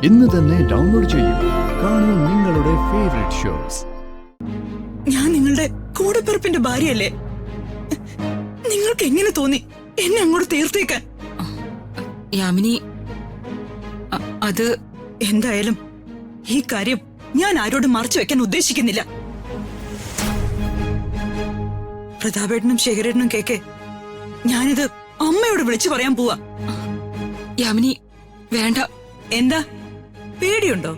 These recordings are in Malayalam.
ഇന്ന് തന്നെ ഡൗൺലോഡ് ചെയ്യൂ. കാണൂ നിങ്ങളുടെ ഫേവറേറ്റ് ഷോസ്. ഞാൻ നിങ്ങളുടെ കൂടെപ്പിറപ്പിന്റെ ഭാര്യയല്ലേ? നിങ്ങൾക്ക് എങ്ങനെ തോന്നി എന്നെ അങ്ങോട്ട് തീർത്തേക്കാൻ? യാമിനി, അത് എന്തായാലും ഈ കാര്യം ഞാൻ ആരോടും മറച്ചു വെക്കാൻ ഉദ്ദേശിക്കുന്നില്ല. പ്രതാപേട്ടനും ശേഖരേട്ടനും കേക്കെ ഞാനിത് അമ്മയോട് വിളിച്ചു പറയാൻ പോവാ. യാമിനി വേണ്ട. എന്താ പേടിയുണ്ടോ?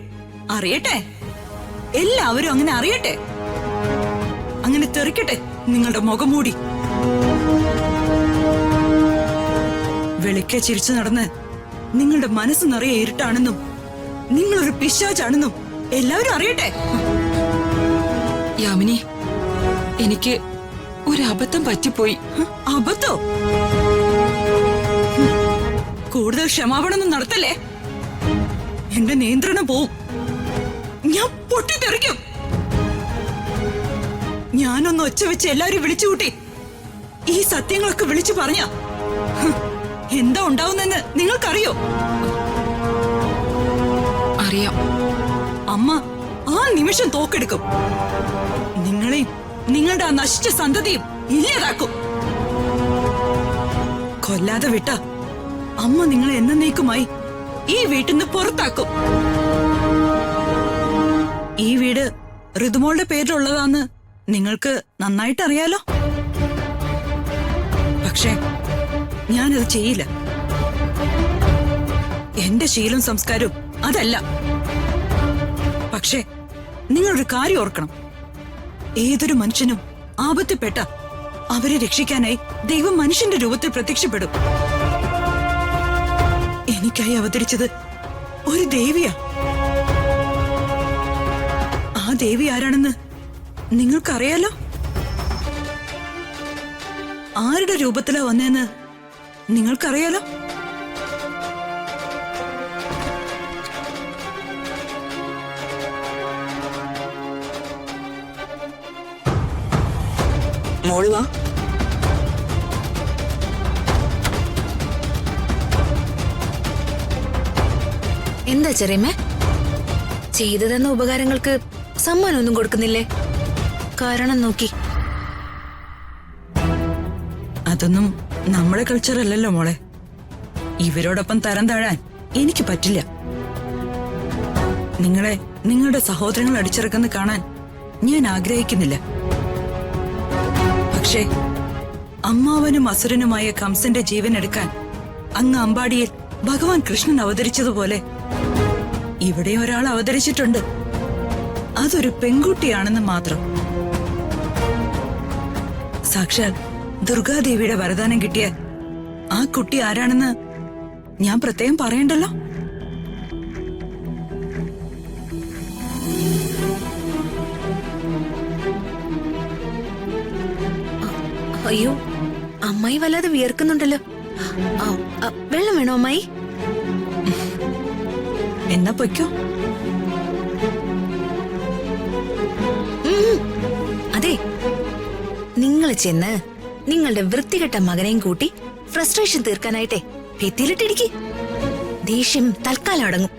അറിയട്ടെ, എല്ലാവരും അങ്ങനെ അറിയട്ടെ, അങ്ങനെ തെറിക്കട്ടെ നിങ്ങളുടെ മുഖം മൂടി. വെളിക്കെ ചിരിച്ചു നടന്ന് നിങ്ങളുടെ മനസ്സ് നിറയെ ഇരുട്ടാണെന്നും നിങ്ങളൊരു പിശാചാണെന്നും എല്ലാവരും അറിയട്ടെ. യാമിനി, എനിക്ക് ഒരു അബദ്ധം പറ്റിപ്പോയി. അബദ്ധോ? കൂടുതൽ ക്ഷമാപണമൊന്നും നടത്തല്ലേ, എന്റെ നിയന്ത്രണം പോവും. ഞാൻ പൊട്ടിത്തെറിക്കും. ഞാനൊന്ന് ഒച്ച വെച്ച് എല്ലാവരും വിളിച്ചുകൂട്ടി ഈ സത്യങ്ങളൊക്കെ വിളിച്ചു പറഞ്ഞ എന്താ ഉണ്ടാവുന്നെന്ന് നിങ്ങൾക്കറിയോ? അറിയാം. അമ്മ ആ നിമിഷം തോക്കെടുക്കും. നിങ്ങളെയും നിങ്ങളുടെ ആ നശിച്ച സന്തതിയും ഇല്ലാതാക്കും. കൊല്ലാതെ വിട്ട അമ്മ നിങ്ങളെ എന്നേക്കുമായി ഈ വീട്ടിൽ നിന്ന് പുറത്താക്കും. ഈ വീട് ഋതുമോളുടെ പേരിലുള്ളതാന്ന് നിങ്ങൾക്ക് നന്നായിട്ട് അറിയാലോ. പക്ഷേ ഞാനത് ചെയ്യില്ല. എന്റെ ശീലം സംസ്കാരവും അതല്ല. പക്ഷേ നിങ്ങളൊരു കാര്യം ഓർക്കണം, ഏതൊരു മനുഷ്യനും ആപത്തിൽപ്പെട്ട അവരെ രക്ഷിക്കാനായി ദൈവം മനുഷ്യന്റെ രൂപത്തിൽ പ്രത്യക്ഷപ്പെടും. എനിക്കായി അവതരിച്ചത് ഒരു ദേവിയാ. ആ ദേവി ആരാണെന്ന് നിങ്ങൾക്കറിയാലോ. ആരുടെ രൂപത്തിലാ വന്നേന്ന് നിങ്ങൾക്കറിയാലോ. മോളുവാ. എന്താ ചെറിയമ്മേ, ചെയ്തു തന്ന ഉപകാരങ്ങൾക്ക് സമ്മാനമൊന്നും കൊടുക്കുന്നില്ലേ? കാരണം നോക്കി. അതൊന്നും നമ്മുടെ കൾച്ചർ അല്ലല്ലോ മോളെ. ഇവരോടൊപ്പം തരം താഴാൻ എനിക്ക് പറ്റില്ല. നിങ്ങളെ നിങ്ങളുടെ സഹോദരങ്ങൾ അടിച്ചിറക്കുന്ന കാണാൻ ഞാൻ ആഗ്രഹിക്കുന്നില്ല. പക്ഷേ അമ്മാവനും അസുരനുമായ കംസന്റെ ജീവൻ എടുക്കാൻ അങ്ങ് അമ്പാടിയിൽ ഭഗവാൻ കൃഷ്ണൻ അവതരിച്ചതുപോലെ ഇവിടെ ഒരാൾ അവതരിച്ചിട്ടുണ്ട്. അതൊരു പെൺകുട്ടിയാണെന്ന് മാത്രം. സാക്ഷാൽ ദുർഗാദേവിയുടെ വരദാനം കിട്ടിയ ആ കുട്ടി ആരാണെന്ന് ഞാൻ പ്രത്യേകം പറയണ്ടല്ലോ. അയ്യോ, അമ്മായി വല്ലാതെ വിയർക്കുന്നുണ്ടല്ലോ. വെള്ളം വേണോ അമ്മായി? എന്നാ പൊയ്ക്കോ. അതെ, നിങ്ങൾ ചെന്ന് നിങ്ങളുടെ വൃത്തികെട്ട മകനെയും കൂട്ടി ഫ്രസ്ട്രേഷൻ തീർക്കാനായിട്ടെ ഭിത്തിയിലിട്ടിടിക്ക്. ദേഷ്യം തൽക്കാലം അടങ്ങും.